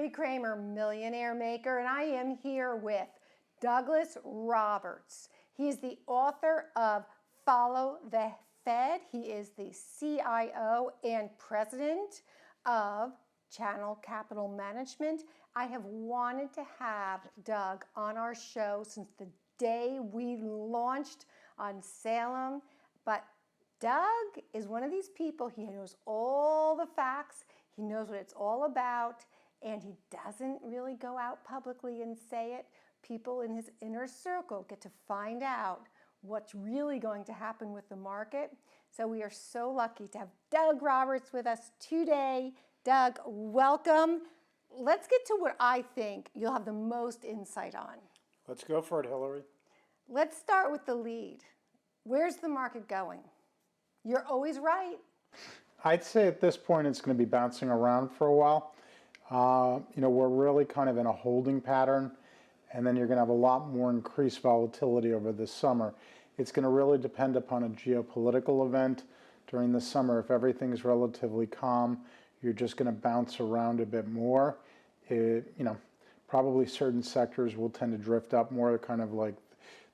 Hilary Kramer, Millionaire Maker, and I am here with Douglas Roberts. He is the author of Follow the Fed. He is the CIO and president of Channel Capital Management. I have wanted to have Doug on our show since the day we launched on Salem, but Doug is one of these people, he knows all the facts, he knows what it's all about, and he doesn't really go out publicly and say it. People in his inner circle get to find out what's really going to happen with the market. So we are so lucky to have Doug Roberts with us today. Doug, welcome. Let's get to what I think you'll have the most insight on. Let's go for it, Hilary. Let's start with the lead. Where's the market going? You're always right. I'd say at this point it's going to be bouncing around for a while. We're really kind of in a holding pattern, and then you're going to have a lot more increased volatility over the summer. It's going to really depend upon a geopolitical event during the summer. If everything's relatively calm, you're just going to bounce around a bit more. Probably certain sectors will tend to drift up more, kind of like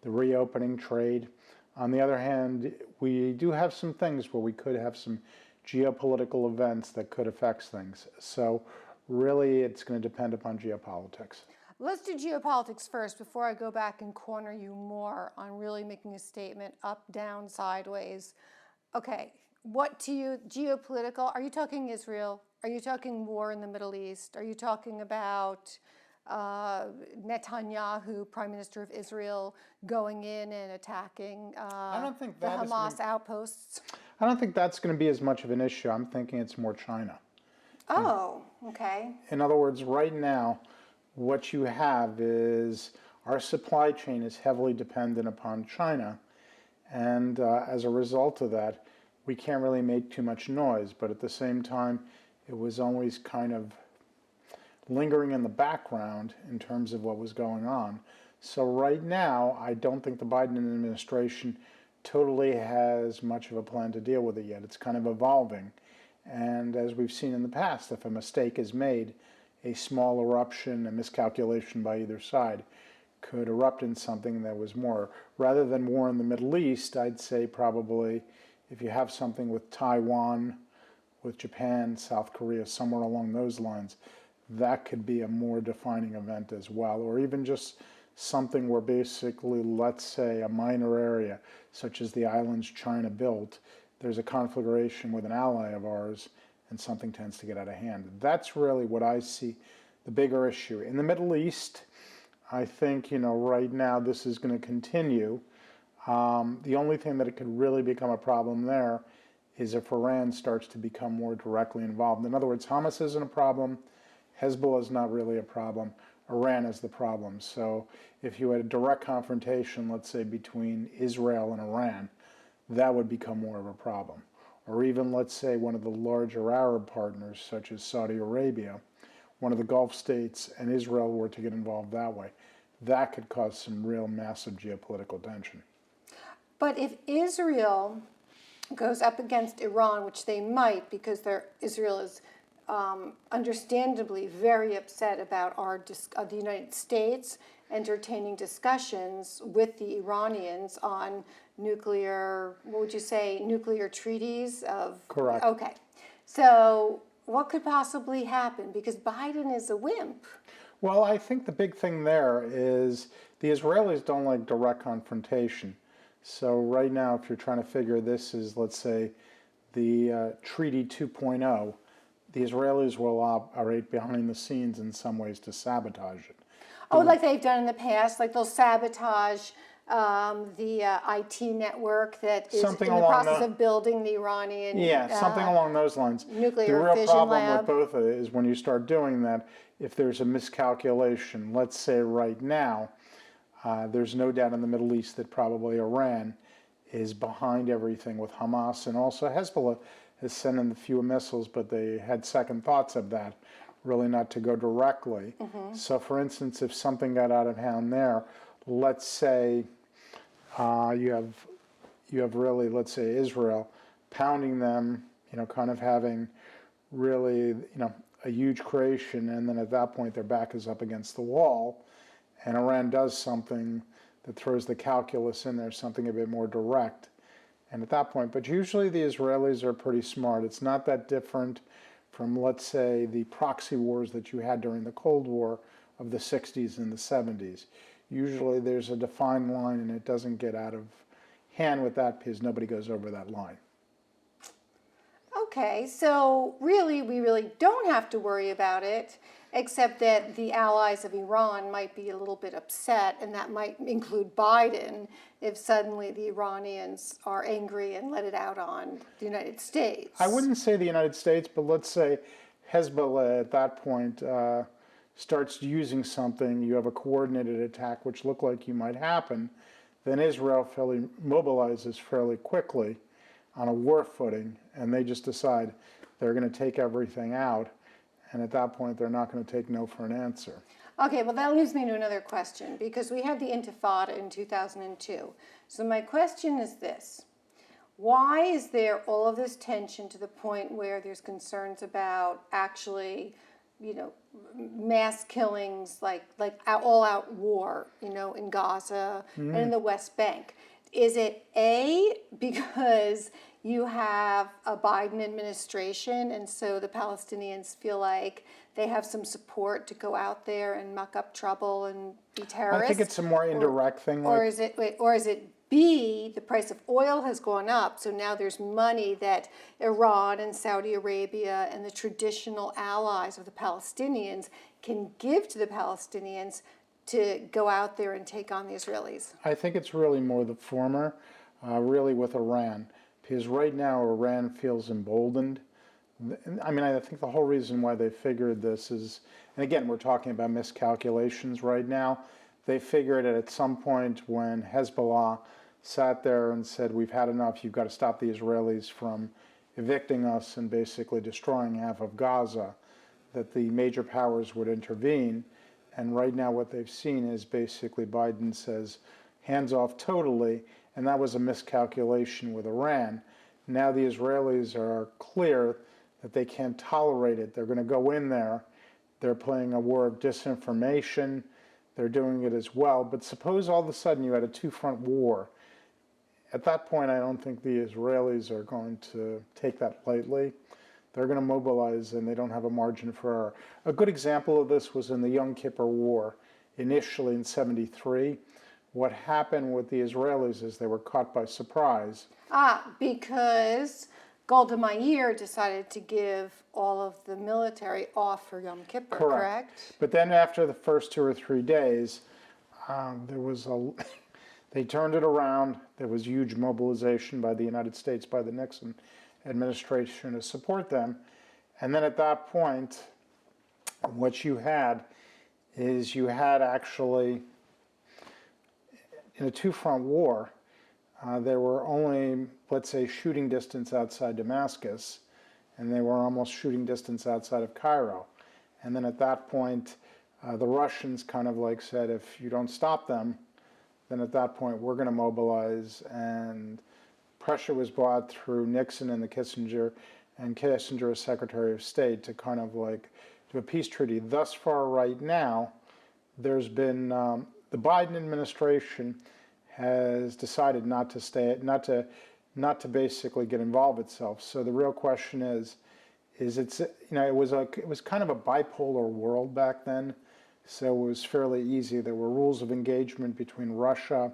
the reopening trade. On the other hand, we do have some things where we could have some geopolitical events that could affect things. So really, it's going to depend upon geopolitics. Let's do geopolitics first before I go back and corner you more on really making a statement up, down, sideways. Okay, what to you, geopolitical? Are you talking Israel? Are you talking war in the Middle East? Are you talking about Netanyahu, Prime Minister of Israel, going in and attacking I don't think the Hamas outposts? I don't think that's going to be as much of an issue. I'm thinking it's more China. Oh, okay. In other words, right now, what you have is our supply chain is heavily dependent upon China. And as a result of that, we can't really make too much noise. But at the same time, it was always kind of lingering in the background in terms of what was going on. So right now, I don't think the Biden administration totally has much of a plan to deal with it yet. It's kind of evolving. And as we've seen in the past, if a mistake is made, a small eruption, a miscalculation by either side could erupt in something that was more. Rather than war in the Middle East, I'd say probably if you have something with Taiwan, with Japan, South Korea, somewhere along those lines, that could be a more defining event as well. Or even just something where basically, let's say, a minor area, such as the islands China built, there's a conflagration with an ally of ours, and something tends to get out of hand. That's really what I see the bigger issue. In the Middle East, I think, right now this is going to continue. The only thing that it could really become a problem there is if Iran starts to become more directly involved. In other words, Hamas isn't a problem, Hezbollah is not really a problem, Iran is the problem. So if you had a direct confrontation, let's say, between Israel and Iran, that would become more of a problem. Or even, let's say, one of the larger Arab partners, such as Saudi Arabia, one of the Gulf states, and Israel were to get involved that way, that could cause some real massive geopolitical tension. But if Israel goes up against Iran, which they might, because Israel is understandably very upset about the United States entertaining discussions with the Iranians on nuclear, what would you say, nuclear treaties of... Correct. Okay. So what could possibly happen? Because Biden is a wimp. Well, I think the big thing there is the Israelis don't like direct confrontation. So right now, if you're trying to figure this is, let's say, the Treaty 2.0, the Israelis will operate behind the scenes in some ways to sabotage it. Oh, like they've done in the past, like they'll sabotage the IT network that is in the process of building the Iranian something along those lines. Nuclear the real fission problem lab. with both is when you start doing that, if there's a miscalculation, let's say right now, there's no doubt in the Middle East that probably Iran is behind everything with Hamas, and also Hezbollah has sent in a few missiles, but they had second thoughts of that, really not to go directly. So for instance, if something got out of hand there, let's say you have really, let's say, Israel pounding them, kind of having really, a huge creation, and then at that point their back is up against the wall, and Iran does something that throws the calculus in there, something a bit more direct. And at that point, but usually the Israelis are pretty smart. It's not that different from, let's say, the proxy wars that you had during the Cold War of the 60s and the 70s. Usually there's a defined line and it doesn't get out of hand with that because nobody goes over that line. Okay, so really, we really don't have to worry about it, except that the allies of Iran might be a little bit upset, and that might include Biden, if suddenly the Iranians are angry and let it out on the United States. I wouldn't say the United States, but let's say Hezbollah at that point starts using something, you have a coordinated attack which looked like you might happen, then Israel mobilizes fairly quickly on a war footing, and they just decide they're going to take everything out, and at that point they're not going to take no for an answer. Okay, well that leads me to another question, because we had the Intifada in 2002. So my question is this: why is there all of this tension to the point where there's concerns about actually, mass killings, like all-out war, in Gaza and in the West Bank? Is it A, because you have a Biden administration and so the Palestinians feel like they have some support to go out there and muck up trouble and be terrorists? I think it's a more indirect thing. Or is it B, the price of oil has gone up, so now there's money that Iran and Saudi Arabia and the traditional allies of the Palestinians can give to the Palestinians to go out there and take on the Israelis? I think it's really more the former, really with Iran, because right now Iran feels emboldened. I mean, I think the whole reason why they figured this is, and again, we're talking about miscalculations right now, they figured it at some point when Hezbollah sat there and said, we've had enough, you've got to stop the Israelis from evicting us and basically destroying half of Gaza, that the major powers would intervene. And right now what they've seen is basically Biden says, hands off totally, and that was a miscalculation with Iran. Now the Israelis are clear that they can't tolerate it. They're going to go in there. They're playing a war of disinformation. They're doing it as well. But suppose all of a sudden you had a two-front war. At that point, I don't think the Israelis are going to take that lightly. They're going to mobilize, and they don't have a margin for error. A good example of this was in the Yom Kippur War, initially in '73. What happened with the Israelis is they were caught by surprise. Because Golda Meir decided to give all of the military off for Yom Kippur, correct? But then after the first 2 or 3 days, they turned it around. There was huge mobilization by the United States, by the Nixon administration to support them. And then at that point, what you had is you had actually, in a two-front war, there were only, let's say, shooting distance outside Damascus, and they were almost shooting distance outside of Cairo. And then at that point, the Russians kind of like said, if you don't stop them, then at that point we're going to mobilize, and pressure was brought through Nixon and Kissinger as Secretary of State to kind of like do a peace treaty. Thus far right now, there's been, the Biden administration has decided not to basically get involved itself. So the real question is it was kind of a bipolar world back then. So it was fairly easy. There were rules of engagement between Russia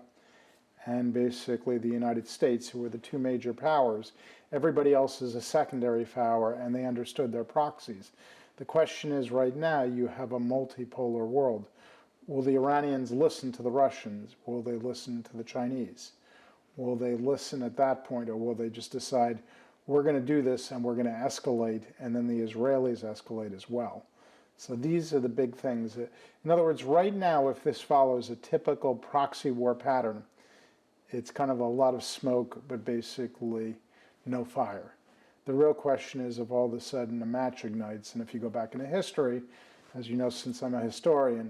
and basically the United States, who were the two major powers. Everybody else is a secondary power, and they understood their proxies. The question is, right now, you have a multipolar world. Will the Iranians listen to the Russians? Will they listen to the Chinese? Will they listen at that point, or will they just decide, we're going to do this and we're going to escalate, and then the Israelis escalate as well? So these are the big things. In other words, right now, if this follows a typical proxy war pattern, it's kind of a lot of smoke, but basically no fire. The real question is if all of a sudden a match ignites, and if you go back into history, as you know, since I'm a historian,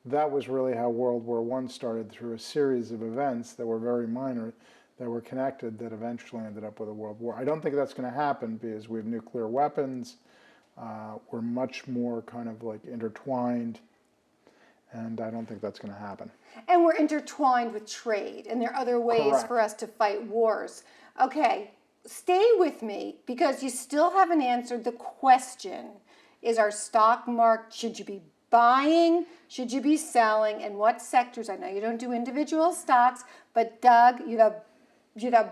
that was really how World War I started, through a series of events that were very minor, that were connected, that eventually ended up with a world war. I don't think that's going to happen because we have nuclear weapons. we're much more kind of like intertwined, and I don't think that's going to happen. And we're intertwined with trade, and there are other ways Correct. for us to fight wars. Okay, stay with me because you still haven't answered the question. Is our stock market, should you be buying, should you be selling, and what sectors? I know you don't do individual stocks, but Doug, you're the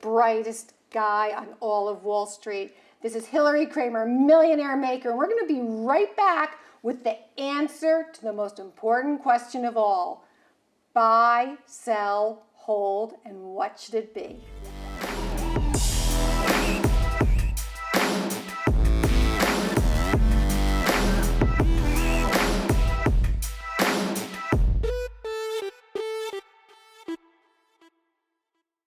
brightest guy on all of Wall Street. This is Hilary Kramer, Millionaire Maker, and we're going to be right back with the answer to the most important question of all. Buy, sell, hold, and what should it be?